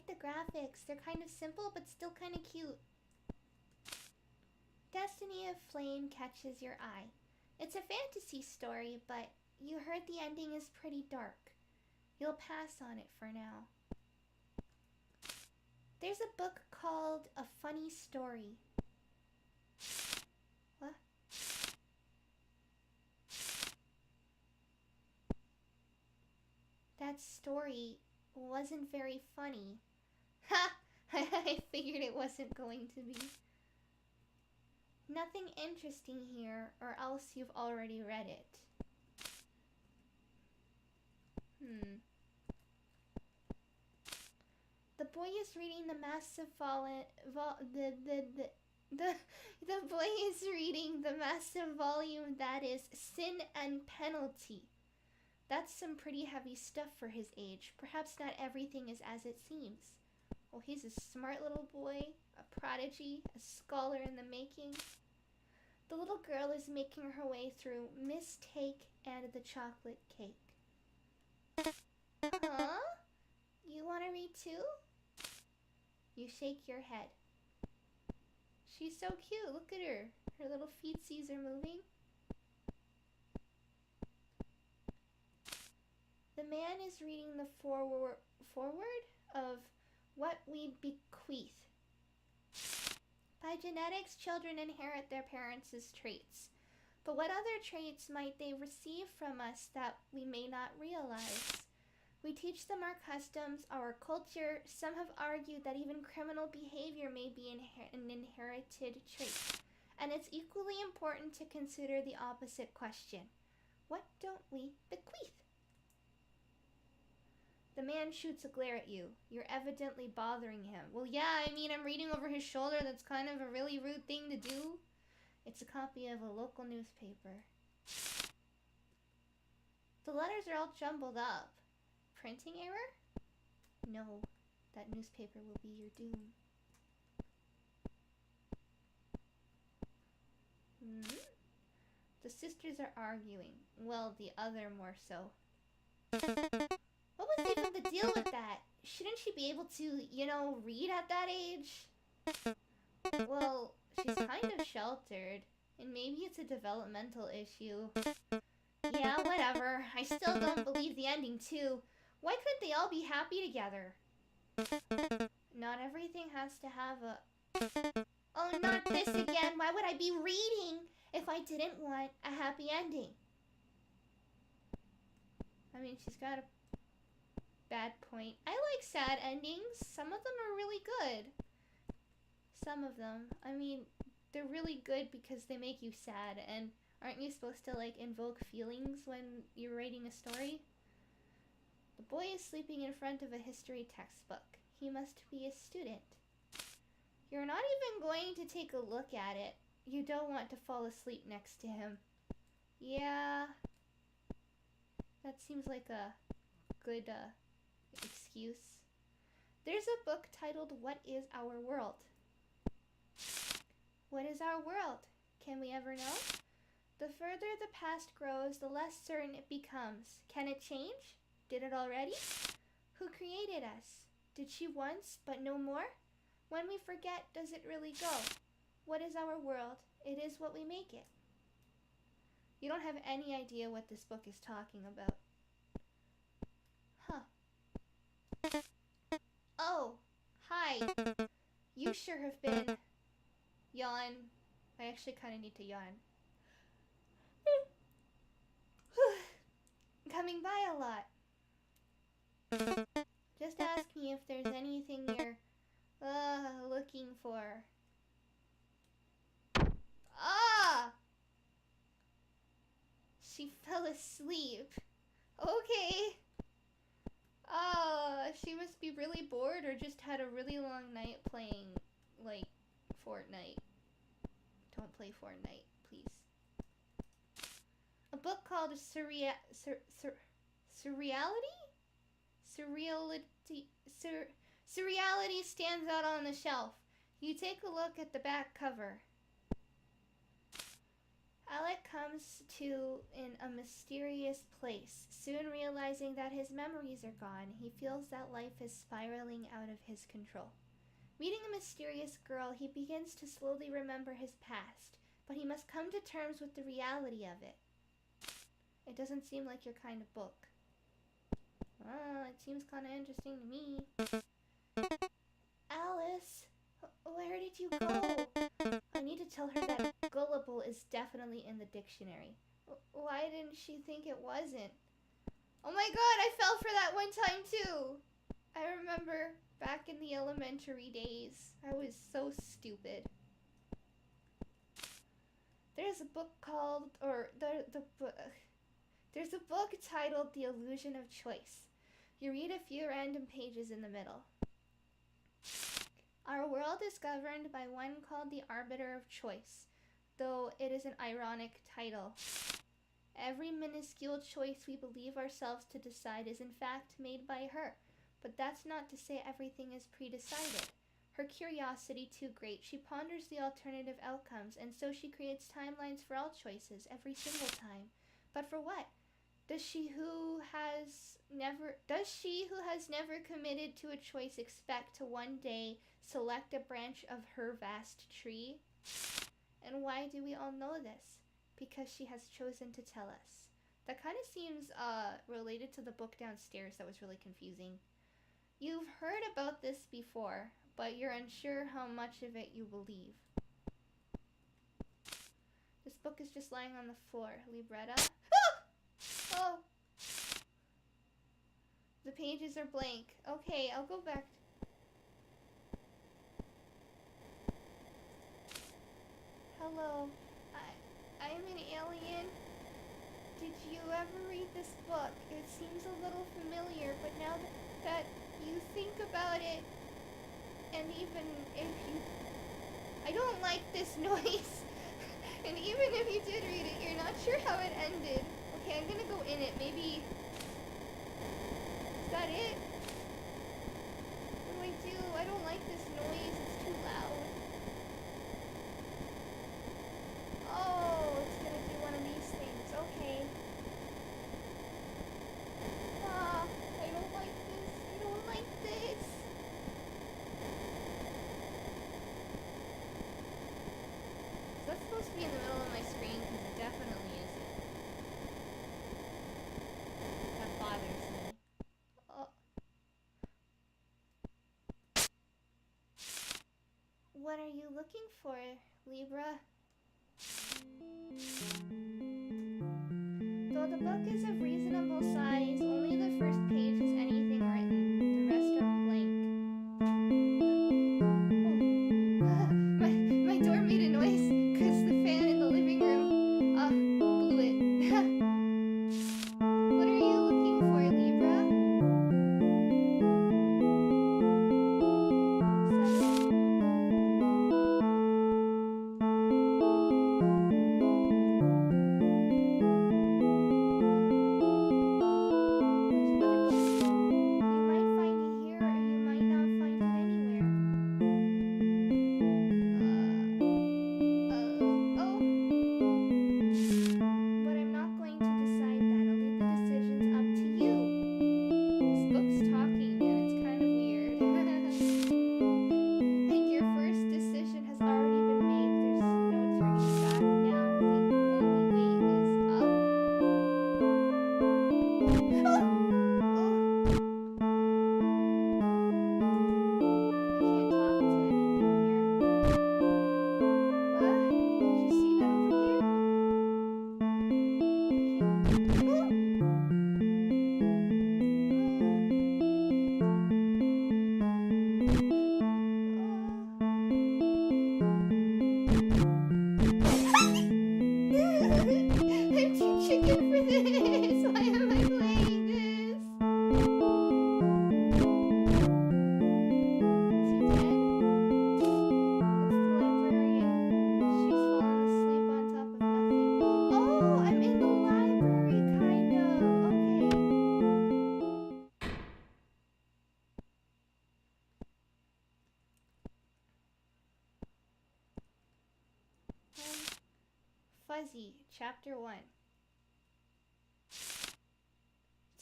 like the graphics. They're kind of simple, but still kind of cute. Destiny of Flame catches your eye. It's a fantasy story, but you heard the ending is pretty dark. You'll pass on it for now. There's a book called A Funny Story. What? That story wasn't very funny. Ha! I figured it wasn't going to be. Nothing interesting here, or else you've already read it. The boy is reading the massive the boy is reading the massive volume that is Sin and Penalty. That's some pretty heavy stuff for his age. Perhaps not everything is as it seems. Oh, he's a smart little boy, a prodigy, a scholar in the making. The little girl is making her way through Miss Take and the Chocolate Cake. Huh? You want to read too? You shake your head. She's so cute. Look at her. Her little feetsies are moving. The man is reading the forward of What We Bequeath. By genetics, children inherit their parents' traits. But what other traits might they receive from us that we may not realize? We teach them our customs, our culture. Some have argued that even criminal behavior may be an inherited trait. And it's equally important to consider the opposite question. What don't we bequeath? The man shoots a glare at you. You're evidently bothering him. Well, yeah, I mean, I'm reading over his shoulder. That's kind of a really rude thing to do. It's a copy of a local newspaper. The letters are all jumbled up. Printing error? No, that newspaper will be your doom. The sisters are arguing. Well, the other more so. What was even the deal with that? Shouldn't she be able to, read at that age? Well, she's kind of sheltered. And maybe it's a developmental issue. Yeah, whatever. I still don't believe the ending, too. Why couldn't they all be happy together? Not everything has to have a... Oh, not this again. Why would I be reading if I didn't want a happy ending? I mean, she's got a bad point. I like sad endings. Some of them are really good. Some of them. I mean, they're really good because they make you sad. And aren't you supposed to, invoke feelings when you're writing a story? The boy is sleeping in front of a history textbook. He must be a student. You're not even going to take a look at it. You don't want to fall asleep next to him. Yeah. That seems like a good excuse. There's a book titled What is Our World? What is our world? Can we ever know? The further the past grows, the less certain it becomes. Can it change? Did it already? Who created us? Did she once, but no more? When we forget, does it really go? What is our world? It is what we make it. You don't have any idea what this book is talking about. Huh. Oh, hi. You sure have been... Yawn. I actually kind of need to yawn. Coming by a lot. Just ask me if there's anything you're looking for. Ah! She fell asleep. Okay. She must be really bored or just had a really long night playing, Fortnite. Don't play Fortnite, please. A book called Surreality? Surreality stands out on the shelf. You take a look at the back cover. Alec comes to in a mysterious place. Soon realizing that his memories are gone, he feels that life is spiraling out of his control. Meeting a mysterious girl, he begins to slowly remember his past, but he must come to terms with the reality of it. It doesn't seem like your kind of book. It seems kind of interesting to me. Alice, where did you go? I need to tell her that gullible is definitely in the dictionary. Why didn't she think it wasn't? Oh my god, I fell for that one time too! I remember back in the elementary days, I was so stupid. There's a book called, there's a book titled The Illusion of Choice. You read a few random pages in the middle. Our world is governed by one called the Arbiter of Choice, though it is an ironic title. Every minuscule choice we believe ourselves to decide is in fact made by her, but that's not to say everything is pre-decided. Her curiosity too great, she ponders the alternative outcomes, and so she creates timelines for all choices every single time. But for what? Does she who has never committed to a choice expect to one day select a branch of her vast tree? And why do we all know this? Because she has chosen to tell us. That kind of seems related to the book downstairs that was really confusing. You've heard about this before, but you're unsure how much of it you believe. This book is just lying on the floor. Libretta. Oh! The pages are blank. Okay, I'll go back. Hello. I'm an alien. Did you ever read this book? It seems a little familiar, but now that you think about it, and even if you... I don't like this noise. And even if you did read it, you're not sure how it ended. Okay, I'm gonna go in it. Maybe... Is that it? What do I do? I don't like this noise. It's too loud. Oh, it's gonna do one of these things. Okay. I don't like this. I don't like this. Is that supposed to be in the middle of my screen? Because it definitely isn't. That bothers me. Oh. What are you looking for, Libra? Though the book is of reasonable size, only the first page has anything written. The rest are blank. Oh. My door made a noise because the fan in the living room blew it. What are you looking for, Libra? Is that it? There's another book. Fuzzy, Chapter 1.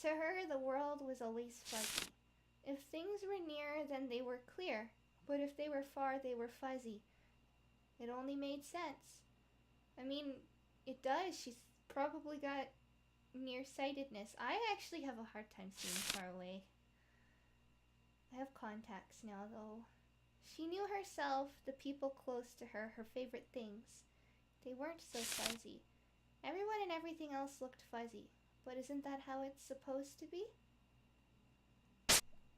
To her, the world was always fuzzy. If things were near, then they were clear. But if they were far, they were fuzzy. It only made sense. I mean, it does. She's probably got nearsightedness. I actually have a hard time seeing far away. I have contacts now, though. She knew herself, the people close to her, her favorite things. They weren't so fuzzy. Everyone and everything else looked fuzzy. But isn't that how it's supposed to be?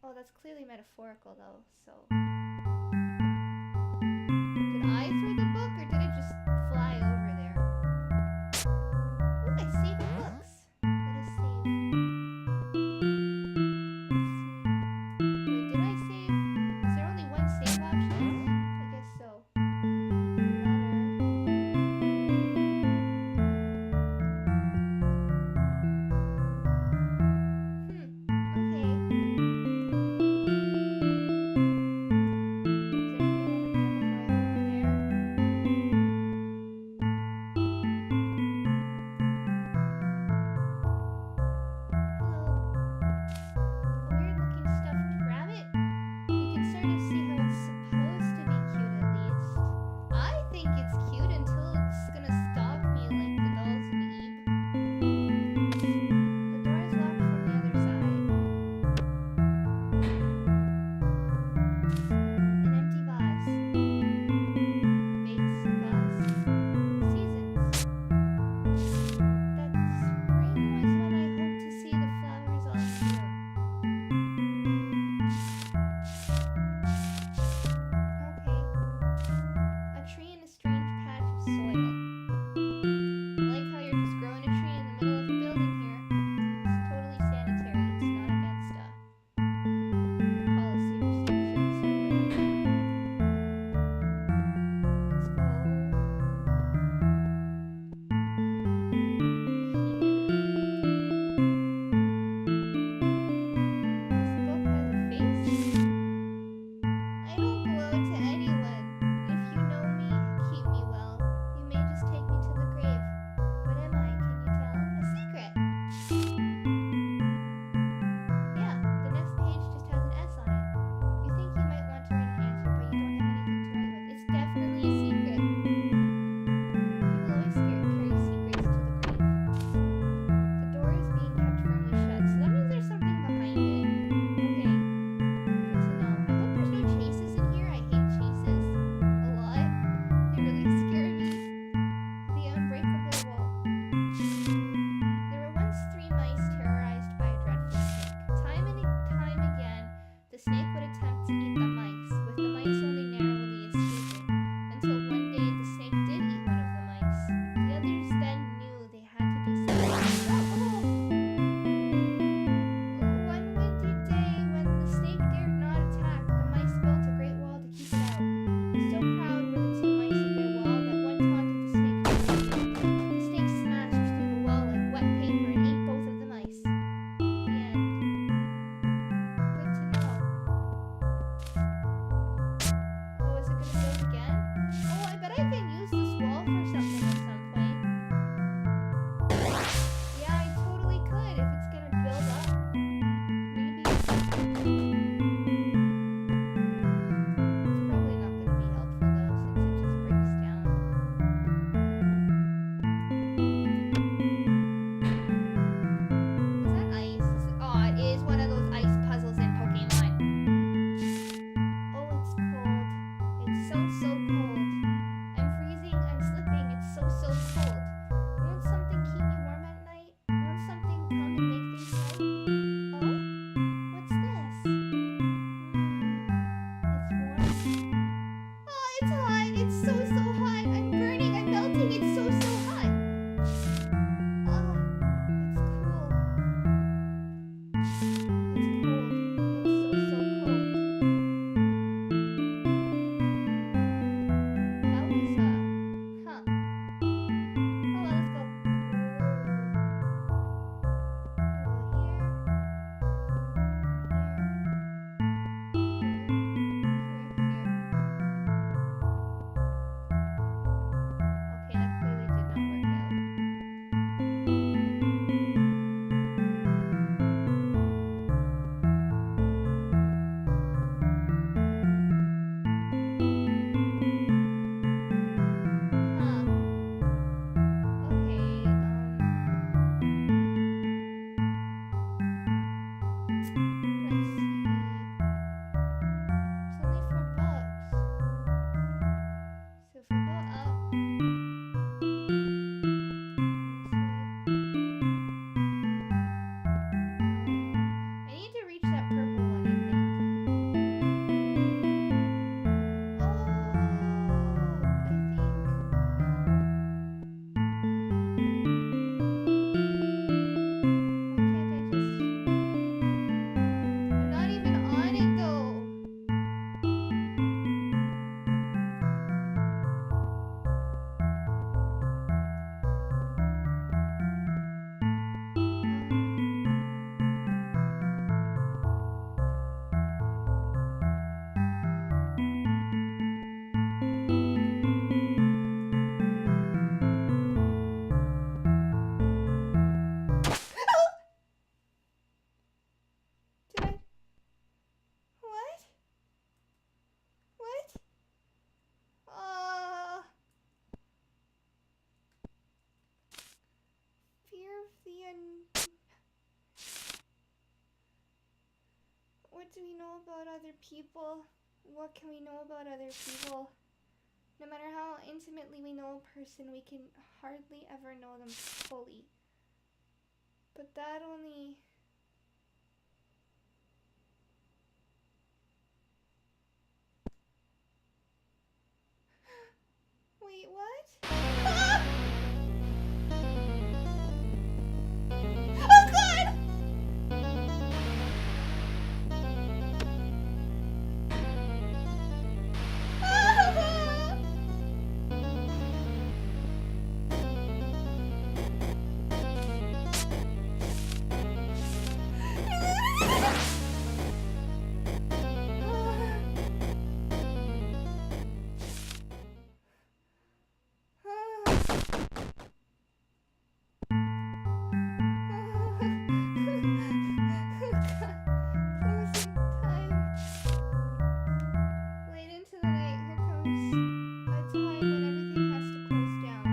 Oh, that's clearly metaphorical, though, so... Did I throw the book, or did it just fly over there? Ooh, I saved books. Let us save. Let's see. Wait, did I save? Is there only one save option? I guess so. What do we know about other people? What can we know about other people? No matter how intimately we know a person, we can hardly ever know them fully. But that only... Wait, what? Ah! Oh god! Late into the night, here comes a time when everything has to close down.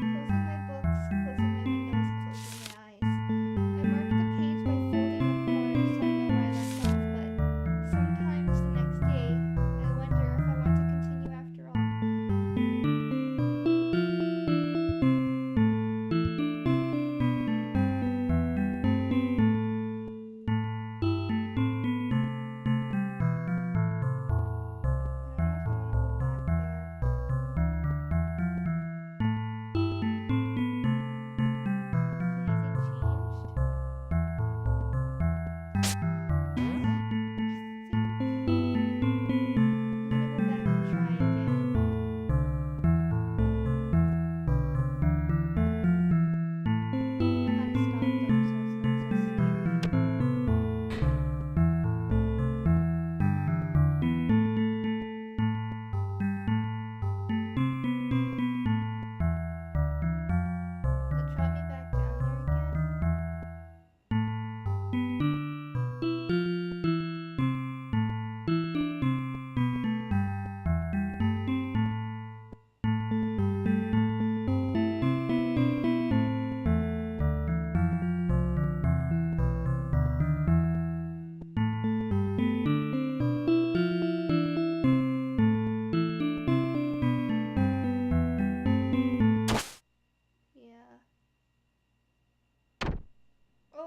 Closing my books, closing my windows, closing my eyes. I mark the page by folding a corner so I know where I left off, but sometimes the next day, I wonder if I want to continue after all.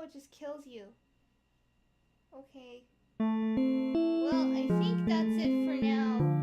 It just kills you. Okay. Well, I think that's it for now.